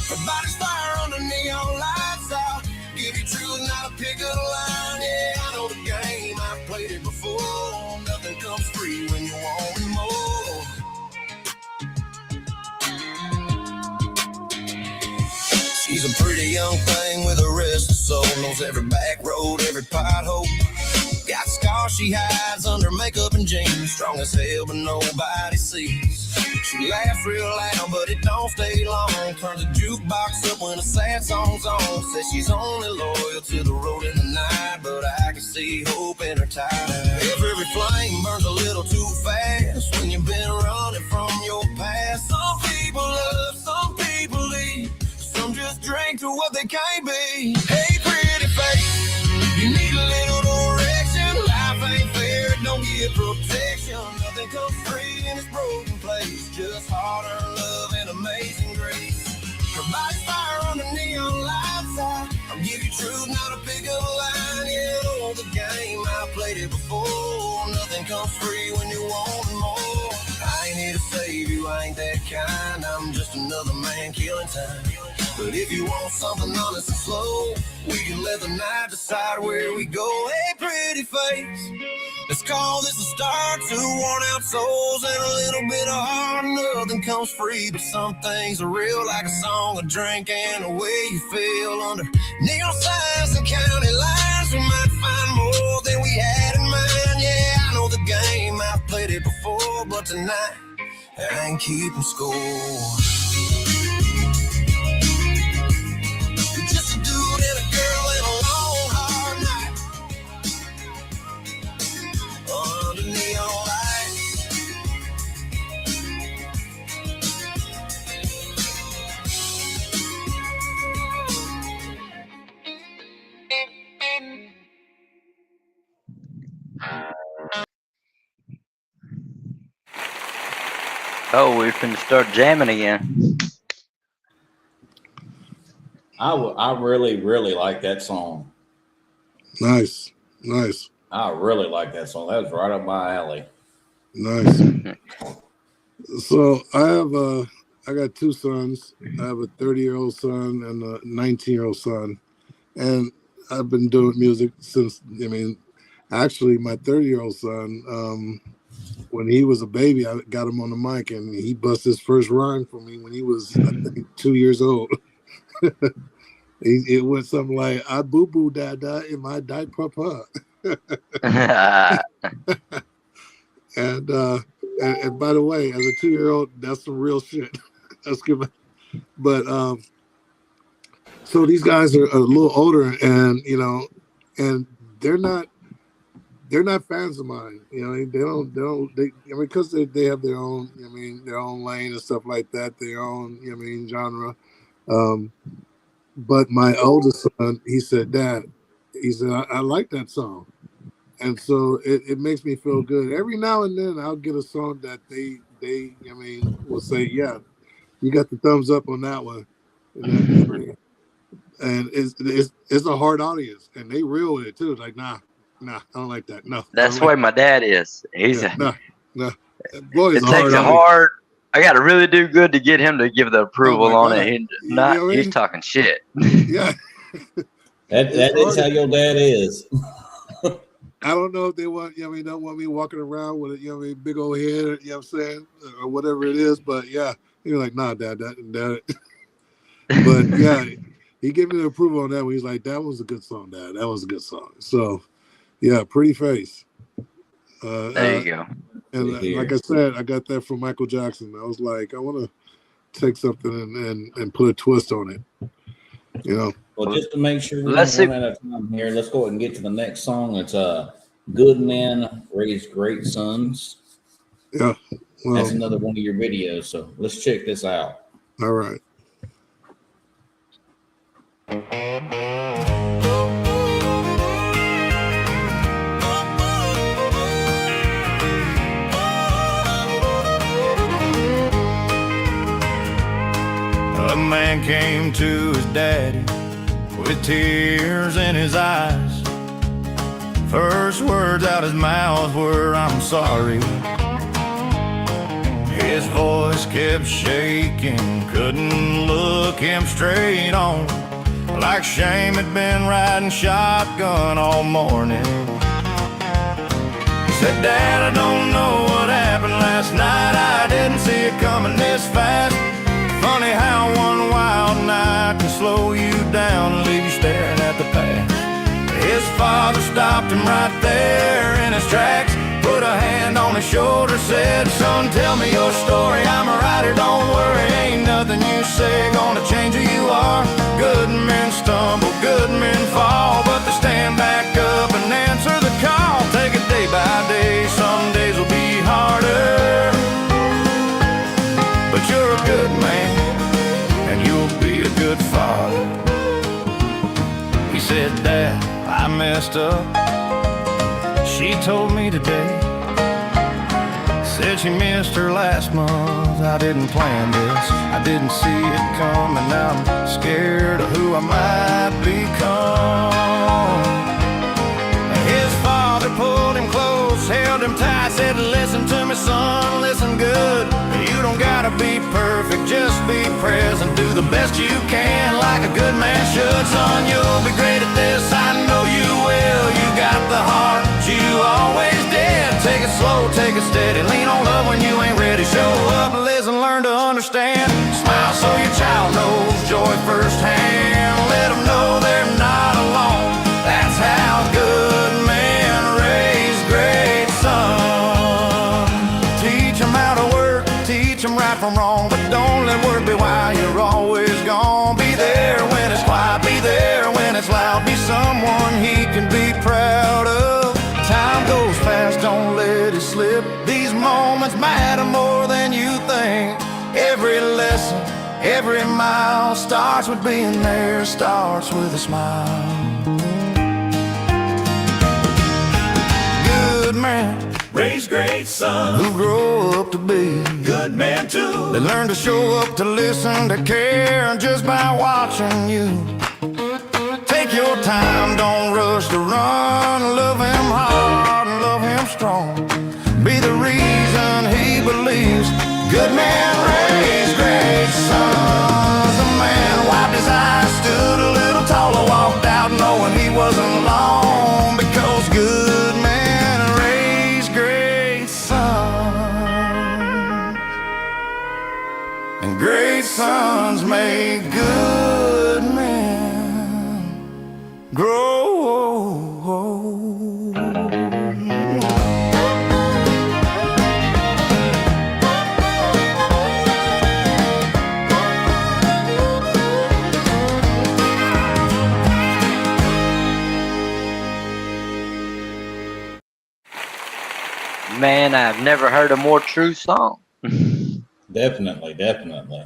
My body's fire under neon lights. I'll give you truth, not a pick of the line. Yeah, I know the game, I've played it before. Nothing comes free when you want me more. She's a pretty young thing with a restless soul. Knows every back road, every pothole. Got scars she hides under makeup and jeans. Strong as hell, but nobody sees. She laughs real loud, but it don't stay long. Turns the jukebox up when a sad song's on. Says she's only loyal to the road in the night, but I can see hope in her tie. Every flame burns a little too fast when you've been running from your past. Some people love, some people leave. Some just drink to what they can't be. Hey, pretty face. get protection. Nothing comes free in this broken place. Just hard-earned love and amazing grace. Provides fire on the neon lights. I'll give you truth, not a pickup line. Yeah, know the game, I played it before. Nothing comes free when you want more. I ain't here to save you, I ain't that kind. I'm just another man killing time. But if you want something honest and slow, we can let the night decide where we go. Hey, pretty face, let's call this a start. Two worn out souls and a little bit of heart. Nothing comes free, but some things are real, like a song, a drink, and the way you feel under neon signs and county lines. We might find more than we had in mind. Yeah, I know the game, I've played it before, but tonight I ain't keeping score. Just a dude and a girl and a long hard night under neon lights. Oh, we're finna start jamming again. I really like that song. Nice. I really like that song. That was right up my alley. Nice. So I got two sons. I have a 30-year-old son and a 19-year-old son. And I've been doing music since, actually my 30-year-old son, when he was a baby, I got him on the mic and he bust his first rhyme for me when he was, I think, 2 years old. It went something like, I boo-boo dada in my diaper papa. And by the way, as a 2-year-old, that's some real shit. That's good. But so these guys are a little older, and and they're not fans of mine. Because they have their own, their own lane and stuff like that, their own, genre. But my oldest son, he said, Dad, I like that song. And so it makes me feel good. Every now and then I'll get a song that they will say, yeah, you got the thumbs up on that one. And it's a hard audience, and they real with it too. Like, nah, I don't like that. No. That's the way my dad is. He's no. Boy, it takes a hard. I got to really do good to get him to give the approval on God. it. He's talking shit. Yeah. That is how your dad is. I don't know if they want, don't want me walking around with a, big old head, you know what I'm saying, or whatever it is. But yeah, you're like, nah, Dad, that. But yeah, he gave me the approval on that one. He's like, that was a good song, Dad. That was a good song. So yeah, Pretty Face. There you go. And like I said, I got that from Michael Jackson. I was like, I want to take something and put a twist on it. Well, just to make sure we don't run out of time here, let's go ahead and get to the next song. It's Good Men Raise Great Sons. Yeah. Well, that's another one of your videos. So let's check this out. All right. A man came to his daddy with tears in his eyes. First words out his mouth were, I'm sorry. His voice kept shaking, couldn't look him straight on, like shame had been riding shotgun all morning. He said, Dad, I don't know what happened last night. I didn't see it coming this fast. Funny how one wild night can slow you down and leave you staring at the past. His father stopped him right there in his tracks, put a hand on his shoulder, said, Son, tell me your story. I'm a writer, don't worry. Ain't nothing you say gonna change who you are. Good men stumble, good men fall, but they stand back up and answer the call. Take it day by day, some days will be harder, but you're a good man and you'll be a good father. He said, Dad, I messed up. She told me today said she missed her last month. I didn't plan this, I didn't see it coming. Now I'm scared of who I might become. His father pulled him close, held him tight, said, listen to me, son, listen good. You don't gotta be perfect, just be present. Do the best you can like a good man should. Son, you'll be great at this, I know you will. You got the heart you always did. Take it slow, take it steady, lean on love when you ain't ready. Show up, listen, learn to understand. Smile so your child knows joy firsthand. Let them know they're not alone. That's how good men raise great sons. Teach them how to work, teach them right from wrong, but don't let work be why you're always gone. Be there when it's quiet, be there when it's loud. Be someone he can be proud of. Time goes fast, don't let it slip. These moments matter more than you think. Every lesson, every mile starts with being there, starts with a smile. Good man raise great sons who grow up to be good men too. They learn to show up, to listen, to care, just by watching you. Take your time, don't rush to run. Love him hard and love him strong. Be the reason he believes. Good men raise great sons. A man wiped his eyes, stood a little taller, walked out knowing he wasn't alone. Because good men raise great sons, and great sons make good men grow. Man, I've never heard a more true song. Definitely, definitely.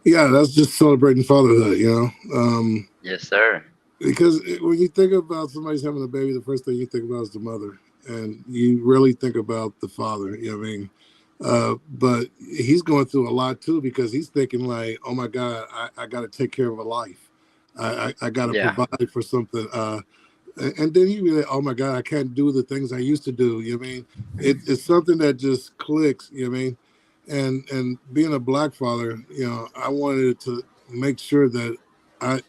Yeah, that's just celebrating fatherhood, you know. Yes, sir. Because when you think about somebody's having a baby, the first thing you think about is the mother, and you really think about the father. You know what I mean? But he's going through a lot too, because he's thinking like, "Oh my God, I got to take care of a life. I got to provide for something." And then you realize, "Oh my God, I can't do the things I used to do." You know what I mean? It's something that just clicks. You know what I mean? And being a black father, you know, I wanted to make sure that I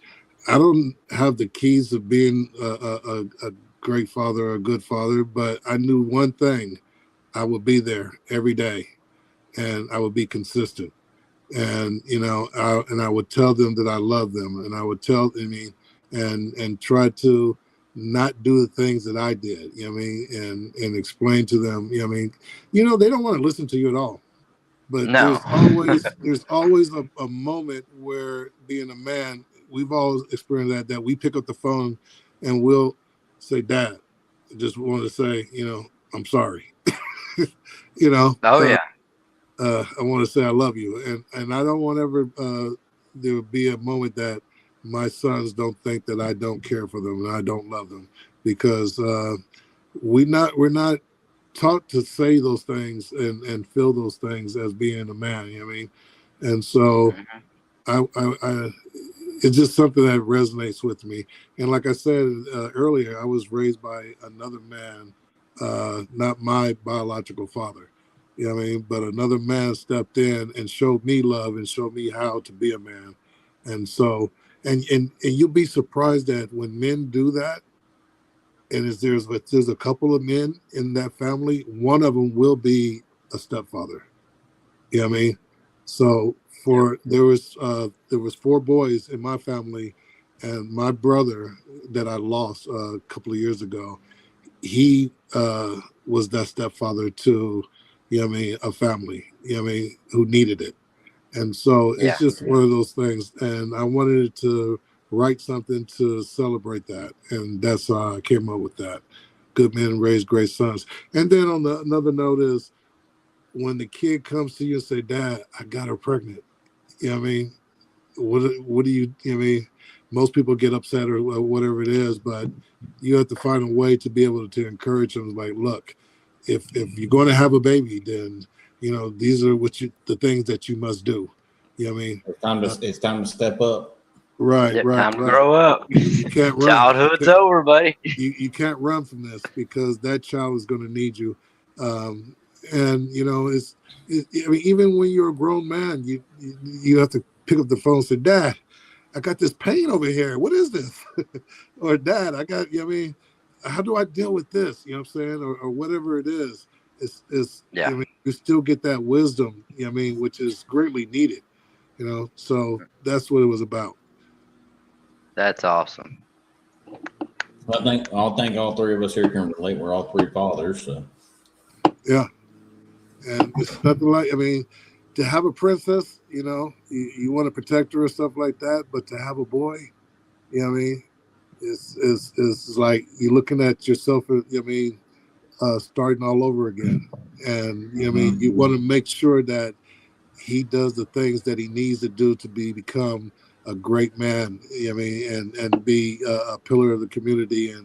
don't have the keys of being a great father or a good father, but I knew one thing: I would be there every day, and I would be consistent. And you know, I would tell them that I love them, and I would and try to not do the things that I did. You know what I mean? And explain to them. You know what I mean? You know, they don't want to listen to you at all. But No. there's always a moment where, being a man, we've always experienced that we pick up the phone and we'll say, "Dad, I just want to say, you know, I'm sorry." You know. Oh yeah. I want to say I love you, and I don't want ever there will be a moment that my sons don't think that I don't care for them and I don't love them, because we're not taught to say those things and feel those things as being a man. You know what I mean? And so I it's just something that resonates with me. And like I said earlier, I was raised by another man, not my biological father. You know what I mean? But another man stepped in and showed me love and showed me how to be a man. And so, and you'll be surprised that when men do that, and there's a couple of men in that family, one of them will be a stepfather. You know what I mean? So there was 4 boys in my family, and my brother that I lost a couple of years ago, he was that stepfather to, you know what I mean, a family, you know what I mean, who needed it. And so it's just one of those things. And I wanted to write something to celebrate that. And that's how I came up with that. Good men raise great sons. And then on another note is, when the kid comes to you and say, "Dad, I got her pregnant," you know what I mean? What do you know what I mean? Most people get upset or whatever it is, but you have to find a way to be able to encourage them. Like, look, if you're going to have a baby, then these are the things that you must do. You know what I mean? It's time to step up. Right, Yep, right, time to right. grow up. You can't run. Childhood's over, buddy. You can't run from this because that child is going to need you. And I mean, even when you're a grown man, you have to pick up the phone and say, Dad, I got this pain over here. What is this? Or Dad, I got, I mean, how do I deal with this? You know what I'm saying? Or whatever it is. Yeah. I mean, you still get that wisdom, I mean, which is greatly needed, so that's what it was about. That's awesome. I think all three of us here can relate. We're all three fathers, so. Yeah. And it's nothing like, I mean, to have a princess, you want to protect her and stuff like that, but to have a boy, you know what I mean, it's like you're looking at yourself, starting all over again. And, I mean, you want to make sure that he does the things that he needs to do to become a great man, I mean, and be a pillar of the community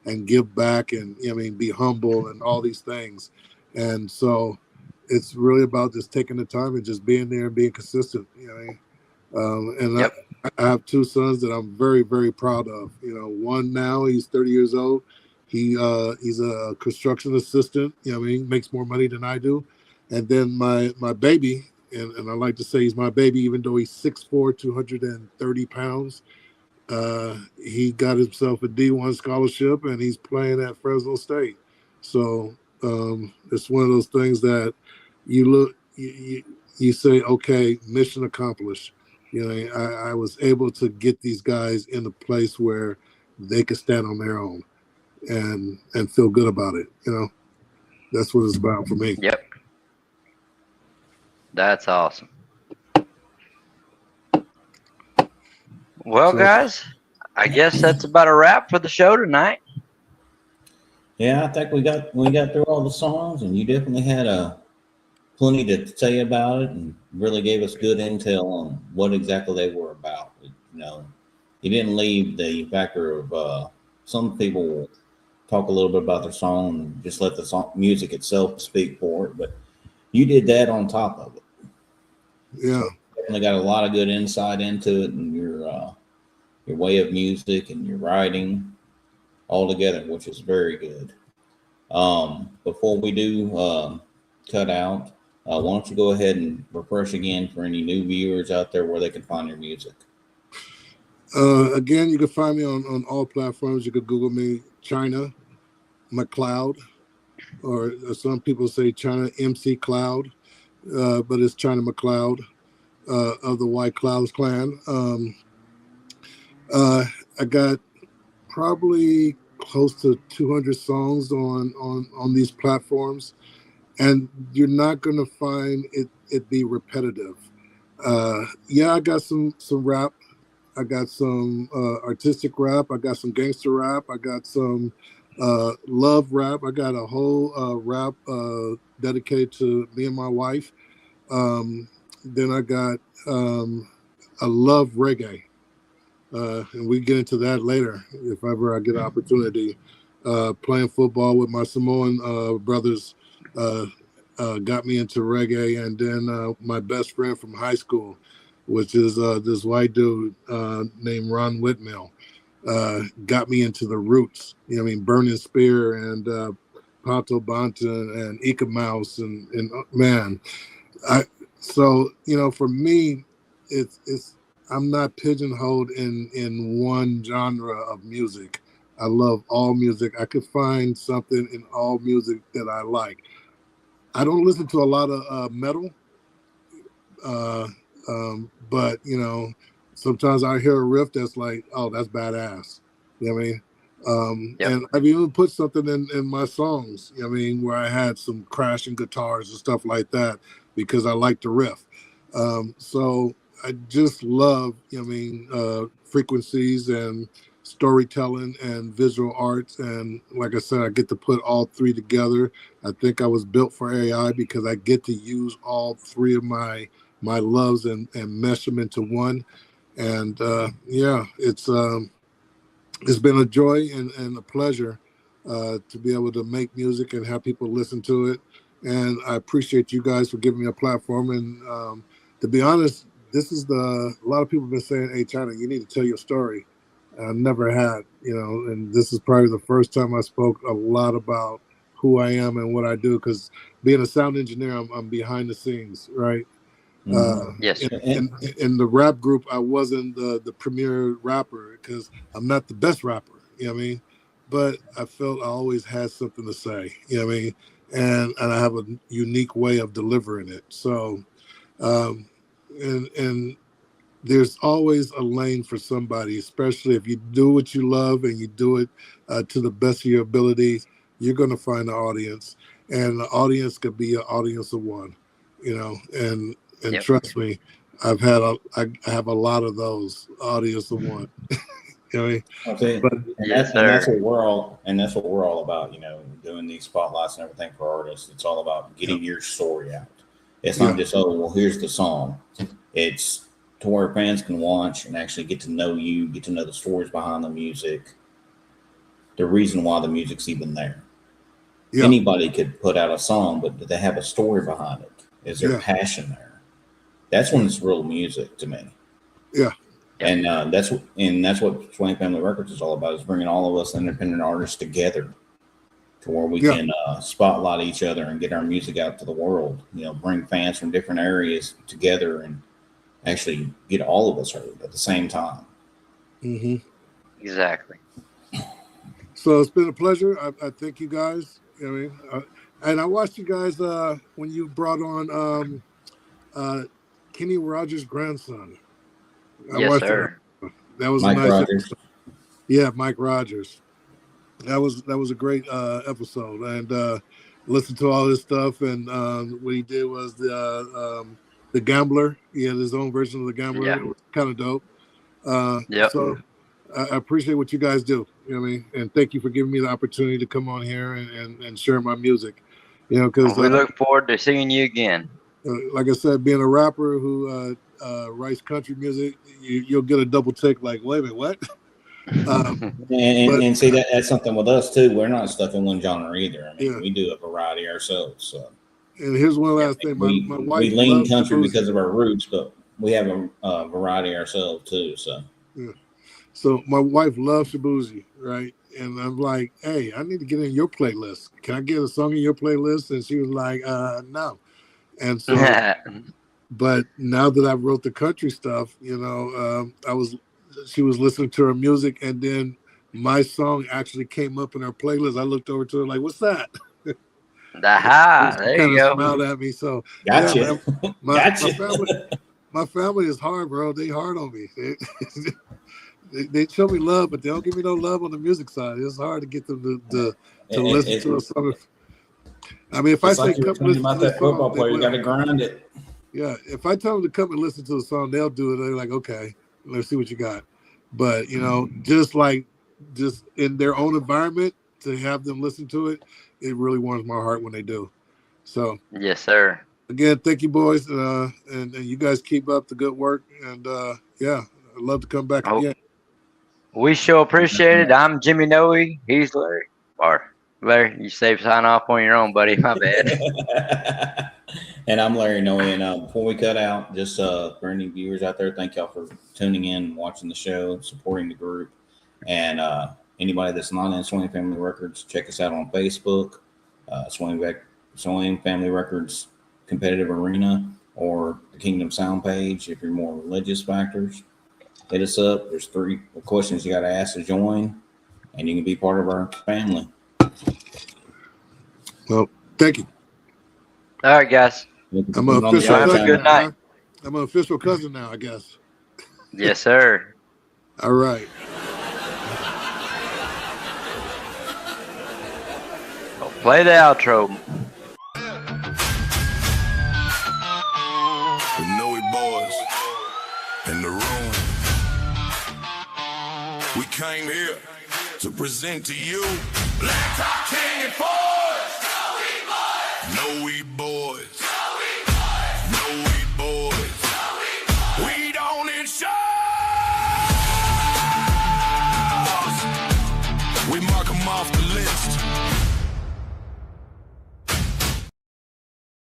and give back and, I mean, be humble and all these things. And so it's really about just taking the time and just being there and being consistent, and Yep. I have two sons that I'm very, very proud of. One now, he's 30 years old. He's a construction assistant, I mean, makes more money than I do. And then my baby, and I like to say he's my baby, even though he's 6'4", 230 pounds. He got himself a D1 scholarship, and he's playing at Fresno State. So it's one of those things that you look, you say, okay, mission accomplished. I was able to get these guys in a place where they could stand on their own and feel good about it. That's what it's about for me. Yep. That's awesome. Well, guys, I guess that's about a wrap for the show tonight. Yeah, I think we got through all the songs, and you definitely had plenty to tell you about it, and really gave us good intel on what exactly they were about. You didn't leave the factor of some people will talk a little bit about their song and just let the song music itself speak for it, but you did that on top of it. Yeah, so definitely got a lot of good insight into it, and your way of music and your writing all together, which is very good. Before we do cut out, why don't you go ahead and refresh again for any new viewers out there where they can find your music? Again, you can find me on all platforms. You could Google me, China McLeod, or some people say China MC Cloud, but it's China McLeod of the White Clouds Clan. I got probably close to 200 songs on these platforms, and you're not going to find it be repetitive. Yeah, I got some rap. I got some artistic rap. I got some gangster rap. I got some love rap. I got a whole rap dedicated to me and my wife. Then I got a love reggae. And we get into that later if ever I get an opportunity. Playing football with my Samoan brothers got me into reggae. And then my best friend from high school, which is this white dude named Ron Whitmill, got me into the roots. Burning Spear and Pato Banton and Ika Mouse and man, so for me, it's I'm not pigeonholed in one genre of music. I love all music. I could find something in all music that I like. I don't listen to a lot of metal, but sometimes I hear a riff that's like, oh, that's badass. You know what I mean? Yep. And I've even put something in my songs, where I had some crashing guitars and stuff like that because I like the riff. So I just love, frequencies and storytelling and visual arts. And like I said, I get to put all three together. I think I was built for AI because I get to use all three of my loves and mesh them into one. And yeah, it's been a joy and a pleasure to be able to make music and have people listen to it. And I appreciate you guys for giving me a platform. And to be honest, a lot of people have been saying, hey, China, you need to tell your story. I never had, and this is probably the first time I spoke a lot about who I am and what I do, because being a sound engineer, I'm behind the scenes, right? Yes. In the rap group, I wasn't the premier rapper because I'm not the best rapper, you know what I mean? But I felt I always had something to say, you know what I mean? And I have a unique way of delivering it. So, and there's always a lane for somebody, especially if you do what you love and you do it to the best of your abilities, you're going to find an audience, and the audience could be an audience of one, and Yep. trust me, I have a lot of those audience of one. You know what I mean? Okay. But And that's what we're all about, doing these spotlights and everything for artists. It's all about getting your story out. It's not just, oh, well, here's the song. It's to where fans can watch and actually get to know you, get to know the stories behind the music, the reason why the music's even there. Yeah. Anybody could put out a song, but do they have a story behind it? Is there passion there? That's when it's real music to me. Yeah. And that's what Swain Family Records is all about, is bringing all of us independent artists together to where we can spotlight each other and get our music out to the world, bring fans from different areas together and actually get all of us heard at the same time. Mm-hmm. Exactly. So it's been a pleasure. I thank you guys. I mean, and I watched you guys when you brought on Kenny Rogers' grandson. Yes, sir. That was Mike a nice Rogers. episode. Yeah, Mike Rogers. That was a great episode, and listened to all his stuff. And what he did was the Gambler. He had his own version of the Gambler. Yeah. It was kind of dope. Yep. So I appreciate what you guys do. You know what I mean? And thank you for giving me the opportunity to come on here and share my music. Because we look forward to seeing you again. like I said, being a rapper who writes country music, you'll get a double take. Like, wait a minute, what? And see, that's something with us too. We're not stuck in one genre either. I mean, we do a variety ourselves. So. And here's one last thing. My wife, we lean loves country Shabuzi. because of our roots, but we have a variety ourselves too. So. Yeah. So my wife loves Shabuzi, right? And I'm like, hey, I need to get in your playlist. Can I get a song in your playlist? And she was like, no. And so, but now that I wrote the country stuff, she was listening to her music, and then my song actually came up in her playlist. I looked over to her like, what's that? There you go. Smiled at me. So gotcha. My family is hard, bro. They hard on me. They show me love, but they don't give me no love on the music side. It's hard to get them to listen to a song. I mean, if I say come listen to the football song, player, you got to grind it. Yeah, if I tell them to come and listen to the song, they'll do it. They're like, okay, let's see what you got. But just in their own environment, to have them listen to it, it really warms my heart when they do. So yes, sir. Again, thank you, boys, and you guys keep up the good work. And I'd love to come back again. We sure appreciate it. I'm Jimmy Noey. He's Larry. Or Larry, you save sign off on your own, buddy. My bad. And I'm Larry Noey. And before we cut out, just for any viewers out there, thank y'all for tuning in, watching the show, supporting the group. And anybody that's not in Swain Family Records, check us out on Facebook, Swain Family Records Competitive Arena, or the Kingdom Sound page if you're more religious factors. Hit us up. There's 3 questions you got to ask to join, and you can be part of our family. Well, thank you. All right, guys. I'm an official have cousin. a good night. I'm an official cousin now, I guess. Yes, sir. All right. Play the outro. The Noey boys in the room. We came here to present to you Black Top King and Forge. Noey boys. Noey boys. We don't in shows. We mark 'em off the list.